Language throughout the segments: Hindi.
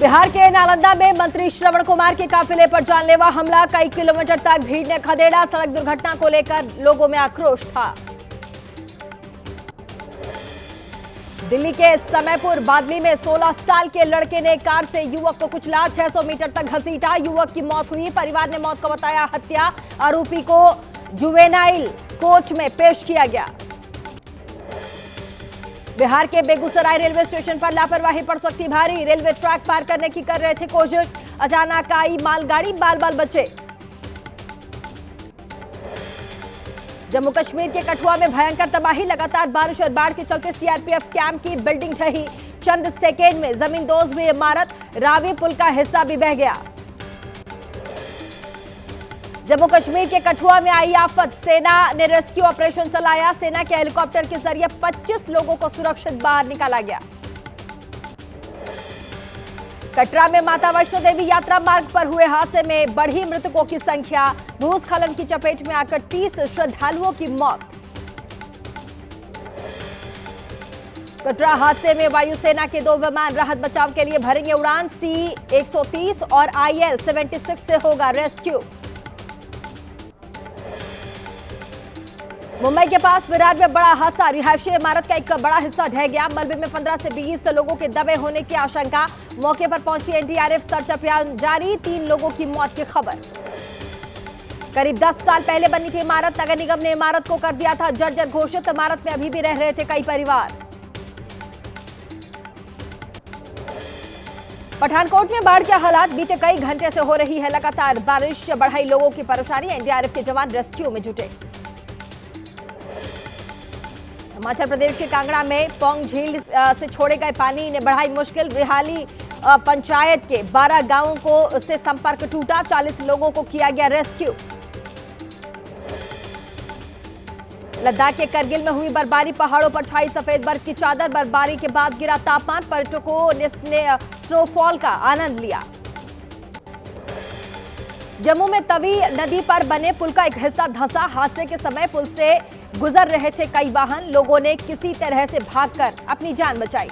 बिहार के नालंदा में मंत्री श्रवण कुमार के काफिले पर जानलेवा हमला, कई किलोमीटर तक भीड़ ने खदेड़ा। सड़क दुर्घटना को लेकर लोगों में आक्रोश था। दिल्ली के समयपुर बादली में 16 साल के लड़के ने कार से युवक को कुचला, 600 मीटर तक घसीटा, युवक की मौत हुई। परिवार ने मौत को बताया हत्या। आरोपी को जुवेनाइल कोर्ट में पेश किया गया। बिहार के बेगूसराय रेलवे स्टेशन पर लापरवाही पड़ सकती भारी, रेलवे ट्रैक पार करने की कर रहे थे कोशिश, अचानक आई मालगाड़ी, बाल बाल बचे। जम्मू कश्मीर के कठुआ में भयंकर तबाही, लगातार बारिश और बाढ़ के चलते सीआरपीएफ कैंप की बिल्डिंग ढही, चंद सेकेंड में जमींदोज हुई इमारत, रावी पुल का हिस्सा भी बह गया। जम्मू कश्मीर के कठुआ में आई आफत, सेना ने रेस्क्यू ऑपरेशन चलाया। सेना के हेलीकॉप्टर के जरिए 25 लोगों को सुरक्षित बाहर निकाला गया। कटरा में माता वैष्णो देवी यात्रा मार्ग पर हुए हादसे में बढ़ी मृतकों की संख्या, भूस्खलन की चपेट में आकर 30 श्रद्धालुओं की मौत। कटरा हादसे में वायुसेना के 2 विमान राहत बचाव के लिए भरेंगे उड़ान, C-130 और IL-76 से होगा रेस्क्यू। मुंबई के पास विरार में बड़ा हादसा, रिहायशी इमारत का एक बड़ा हिस्सा ढह गया, मलबे में 15 से 20 लोगों के दबे होने की आशंका। मौके पर पहुंची एनडीआरएफ, सर्च अभियान जारी, 3 लोगों की मौत की खबर। करीब 10 साल पहले बनी थी इमारत, नगर निगम ने इमारत को कर दिया था जर्जर घोषित, इमारत में अभी भी रह रहे थे कई परिवार। पठानकोट में बाढ़ के हालात, बीते कई घंटे से हो रही है लगातार बारिश, बढ़ाई लोगों की परेशानी, एनडीआरएफ के जवान रेस्क्यू में जुटे। हिमाचल प्रदेश के कांगड़ा में पौंग झील से छोड़े गए पानी ने बढ़ाई मुश्किल, रिहाली पंचायत के 12 गांवों को से संपर्क टूटा, 40 लोगों को किया गया रेस्क्यू। लद्दाख के करगिल में हुई बर्फबारी, पहाड़ों पर छाई सफेद बर्फ की चादर, बर्फबारी के बाद गिरा तापमान, पर्यटकों ने स्नोफॉल का आनंद लिया। जम्मू में तवी नदी पर बने पुल का एक हिस्सा धंसा, हादसे के समय पुल से गुजर रहे थे कई वाहन, लोगों ने किसी तरह से भागकर अपनी जान बचाई।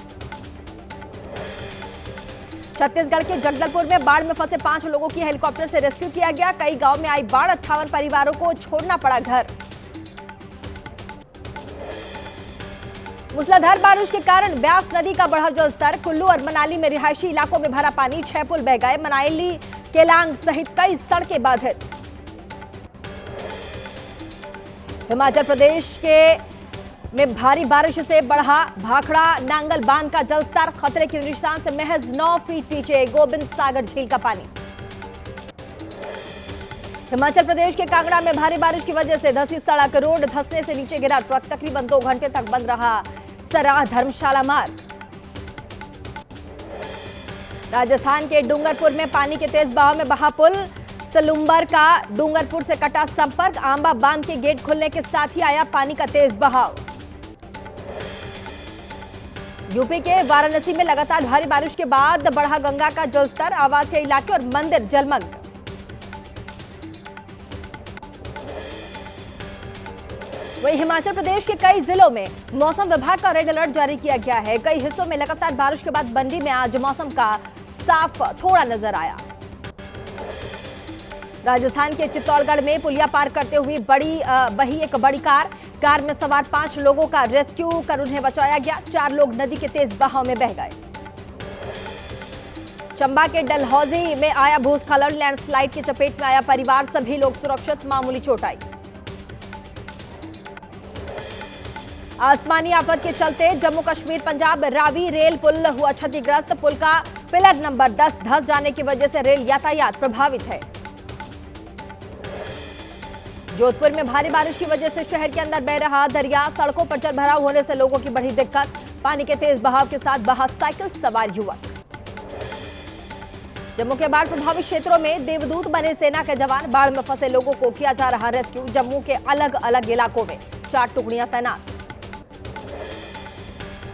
छत्तीसगढ़ के जगदलपुर में बाढ़ में फंसे 5 लोगों की हेलीकॉप्टर से रेस्क्यू किया गया, कई गांव में आई बाढ़, 58 परिवारों को छोड़ना पड़ा घर। मूसलाधार बारिश के कारण ब्यास नदी का बढ़ा जलस्तर, कुल्लू और मनाली में रिहायशी इलाकों में भरा पानी, 6 पुल बह गए, मनाली, केलांग सहित कई सड़कें बाधित। हिमाचल प्रदेश में भारी बारिश से बढ़ा भाखड़ा नांगल बांध का जलस्तर, खतरे के निशान से महज 9 फीट नीचे, गोविंद सागर झील का पानी। हिमाचल प्रदेश के कांगड़ा में भारी बारिश की वजह से धंसी सड़क, रोड धंसने से नीचे गिरा ट्रक, तकरीबन 2 घंटे तक बंद रहा सराह धर्मशाला मार्ग। राजस्थान के डूंगरपुर में पानी के तेज बहाव में बहा पुल, सलुम्बर का डूंगरपुर से कटा संपर्क, आंबा बांध के गेट खुलने के साथ ही आया पानी का तेज बहाव। यूपी के वाराणसी में लगातार भारी बारिश के बाद बढ़ा गंगा का जलस्तर, आवासीय इलाके और मंदिर जलमग्न। वहीं हिमाचल प्रदेश के कई जिलों में मौसम विभाग का रेड अलर्ट जारी किया गया है, कई हिस्सों में लगातार बारिश के बाद मंडी में आज मौसम का साफ थोड़ा नजर आया। राजस्थान के चित्तौड़गढ़ में पुलिया पार करते हुए बही एक बड़ी कार में सवार 5 लोगों का रेस्क्यू कर उन्हें बचाया गया, 4 लोग नदी के तेज बहाव में बह गए। चंबा के डलहौजी में आया भूस्खलन, लैंडस्लाइड की चपेट में आया परिवार, सभी लोग सुरक्षित, मामूली चोट आई। आसमानी आफत के चलते जम्मू कश्मीर पंजाब रावी रेल पुल हुआ क्षतिग्रस्त, पुल का पिलर नंबर 10 धंस जाने की वजह से रेल यातायात प्रभावित है। जोधपुर में भारी बारिश की वजह से शहर के अंदर बह रहा दरिया, सड़कों पर जलभराव होने से लोगों की बढ़ी दिक्कत, पानी के तेज बहाव के साथ बहा साइकिल सवार युवक। जम्मू के बाढ़ प्रभावित क्षेत्रों में देवदूत बने सेना के जवान, बाढ़ में फंसे लोगों को किया जा रहा रेस्क्यू, जम्मू के अलग अलग इलाकों में 4 टुकड़ियां तैनात।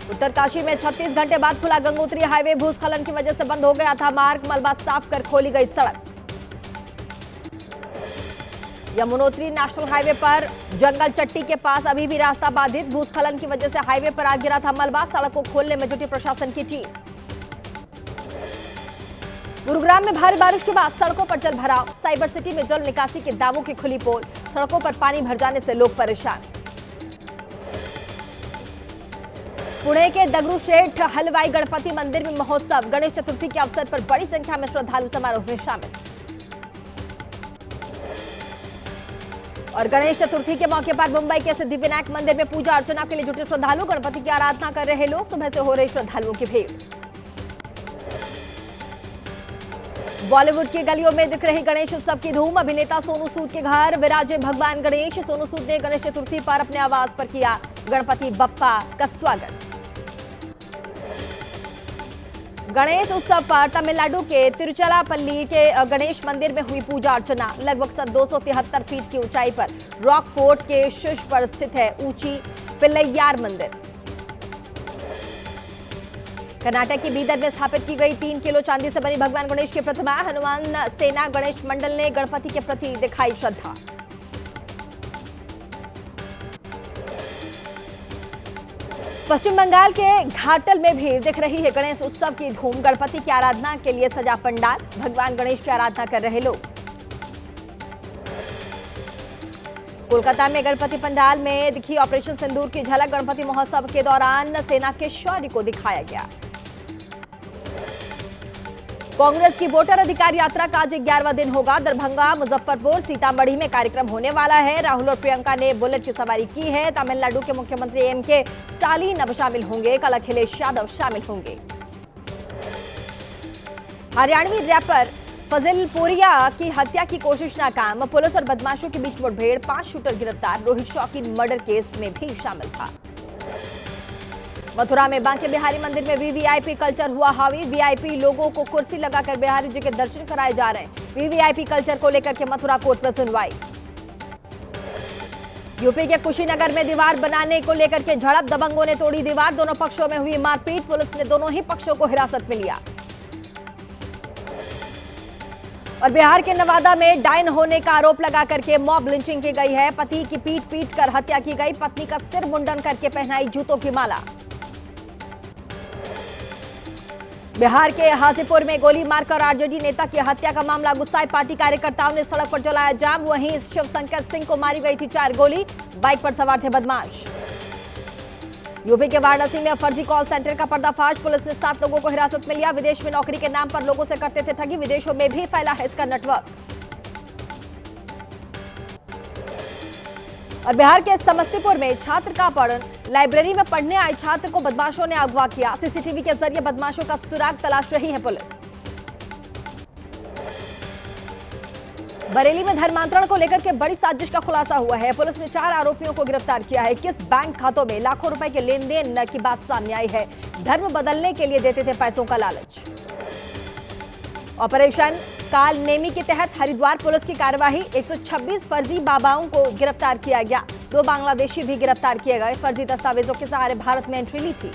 उत्तरकाशी में 36 घंटे बाद खुला गंगोत्री हाईवे, भूस्खलन की वजह से बंद हो गया था मार्ग, मलबा साफ कर खोली गई सड़क। यमुनोत्री नेशनल हाईवे पर जंगल चट्टी के पास अभी भी रास्ता बाधित, भूस्खलन की वजह से हाईवे पर आ गिरा था मलबा, सड़क को खोलने में जुटी प्रशासन की टीम। गुरुग्राम में भारी बारिश के बाद सड़कों पर जल भराव, साइबर सिटी में जल निकासी के दावों की खुली पोल, सड़कों पर पानी भर जाने से लोग परेशान। पुणे के दगड़ू शेठ हलवाई गणपति मंदिर में महोत्सव, गणेश चतुर्थी के अवसर पर बड़ी संख्या में श्रद्धालु समारोह में शामिल। और गणेश चतुर्थी के मौके पर मुंबई के सिद्धिविनायक मंदिर में पूजा अर्चना के लिए जुटे श्रद्धालु, गणपति की आराधना कर रहे लोग, सुबह से हो रही श्रद्धालुओं की भीड़। बॉलीवुड की गलियों में दिख रही गणेश उत्सव की धूम, अभिनेता सोनू सूद के घर विराजे भगवान गणेश। सोनू सूद ने गणेश चतुर्थी पर अपने आवास पर किया गणपति बप्पा का स्वागत। गणेश उत्सव पर तमिलनाडु के तिरुचिरापल्ली के गणेश मंदिर में हुई पूजा अर्चना। लगभग 273 फीट की ऊंचाई पर रॉक फोर्ट के शीर्ष पर स्थित है ऊंची पिल्लैयार मंदिर। कर्नाटक की बीदर में स्थापित की गई 3 किलो चांदी से बनी भगवान गणेश की प्रतिमा। हनुमान सेना गणेश मंडल ने गणपति के प्रति दिखाई श्रद्धा। पश्चिम बंगाल के घाटल में भी दिख रही है गणेश उत्सव की धूम, गणपति की आराधना के लिए सजा पंडाल, भगवान गणेश की आराधना कर रहे लोग। कोलकाता में गणपति पंडाल में दिखी ऑपरेशन सिंदूर की झलक, गणपति महोत्सव के दौरान सेना के शौर्य को दिखाया गया। कांग्रेस की वोटर अधिकार यात्रा का आज 11वां दिन होगा। दरभंगा, मुजफ्फरपुर, सीतामढ़ी में कार्यक्रम होने वाला है। राहुल और प्रियंका ने बुलेट की सवारी की है। तमिलनाडु के मुख्यमंत्री एम.के. स्टालिन अब शामिल होंगे, कल अखिलेश यादव शामिल होंगे। हरियाणवी रैपर फजिल पुरिया की हत्या की कोशिश नाकाम, पुलिस और बदमाशों के बीच मुठभेड़, 5 शूटर गिरफ्तार। रोहित शौकीन मर्डर केस में भी शामिल था। मथुरा में बांके बिहारी मंदिर में वीवीआईपी कल्चर हुआ हावी, वीआईपी लोगों को कुर्सी लगाकर बिहारी जी के दर्शन कराए जा रहे हैं। वीवीआईपी कल्चर को लेकर के मथुरा कोर्ट में सुनवाई। यूपी के कुशीनगर में दीवार बनाने को लेकर के झड़प, दबंगों ने तोड़ी दीवार, दोनों पक्षों में हुई मारपीट, पुलिस ने दोनों ही पक्षों को हिरासत में लिया। और बिहार के नवादा में डायन होने का आरोप लगा करके मॉब लिंचिंग की गई है। पति की पीट कर हत्या की गई, पत्नी का सिर मुंडन करके पहनाई जूतों की माला। बिहार के हाजीपुर में गोली मारकर आरजेडी नेता की हत्या का मामला, गुस्साए पार्टी कार्यकर्ताओं ने सड़क पर जलाया जाम। वहीं शिवशंकर सिंह को मारी गई थी 4 गोली, बाइक पर सवार थे बदमाश। यूपी के वाराणसी में फर्जी कॉल सेंटर का पर्दाफाश, पुलिस ने 7 लोगों को हिरासत में लिया। विदेश में नौकरी के नाम पर लोगों से करते थे ठगी, विदेशों में भी फैला है इसका नेटवर्क। और बिहार के समस्तीपुर में छात्र का अपहरण, लाइब्रेरी में पढ़ने आए छात्र को बदमाशों ने अगवा किया। सीसीटीवी के जरिए बदमाशों का सुराग तलाश रही है पुलिस। बरेली में धर्मांतरण को लेकर के बड़ी साजिश का खुलासा हुआ है। पुलिस ने 4 आरोपियों को गिरफ्तार किया है। किस बैंक खातों में लाखों रुपए के लेन देन की बात सामने आई है। धर्म बदलने के लिए देते थे पैसों का लालच। ऑपरेशन काल नेमी के तहत हरिद्वार पुलिस की कार्यवाही, 126 फर्जी बाबाओं को गिरफ्तार किया गया। 2 बांग्लादेशी भी गिरफ्तार किए गए, फर्जी दस्तावेजों के सहारे भारत में एंट्री ली थी।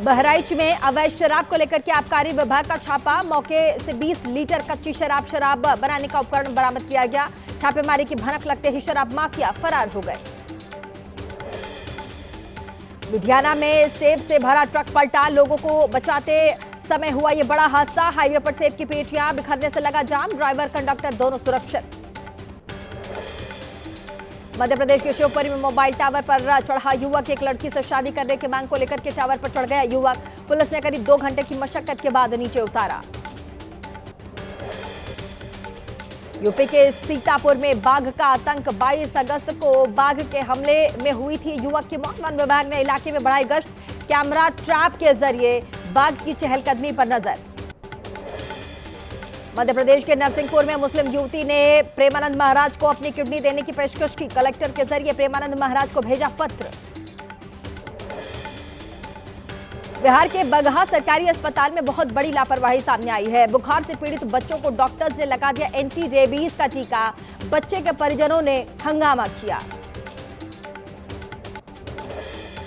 बहराइच में अवैध शराब को लेकर के आबकारी विभाग का छापा, मौके से 20 लीटर कच्ची शराब बनाने का उपकरण बरामद किया गया। छापेमारी की भनक लगते ही शराब माफिया फरार हो गए। लुधियाना में सेब से भरा ट्रक पलटा, लोगों को बचाते समय हुआ ये बड़ा हादसा। हाईवे पर सेब की पेटियां बिखरने से लगा जाम, ड्राइवर कंडक्टर दोनों सुरक्षित। मध्य प्रदेश के शिवपुरी में मोबाइल टावर पर चढ़ा युवक, एक लड़की से शादी करने की मांग को लेकर के टावर पर चढ़ गया युवक। पुलिस ने करीब 2 घंटे की मशक्कत के बाद नीचे उतारा। यूपी के सीतापुर में बाघ का आतंक, 22 अगस्त को बाघ के हमले में हुई थी युवक की मौत। वन विभाग ने इलाके में बढ़ाई गश्त, कैमरा ट्रैप के जरिए बाघ की चहलकदमी पर नजर। मध्य प्रदेश के नरसिंहपुर में मुस्लिम युवती ने प्रेमानंद महाराज को अपनी किडनी देने की पेशकश की। कलेक्टर के जरिए प्रेमानंद महाराज को भेजा पत्र। बिहार के बगहा सरकारी अस्पताल में बहुत बड़ी लापरवाही सामने आई है। बुखार से पीड़ित बच्चों को डॉक्टर्स ने लगा दिया एंटी रेबीज का टीका, बच्चे के परिजनों ने हंगामा किया।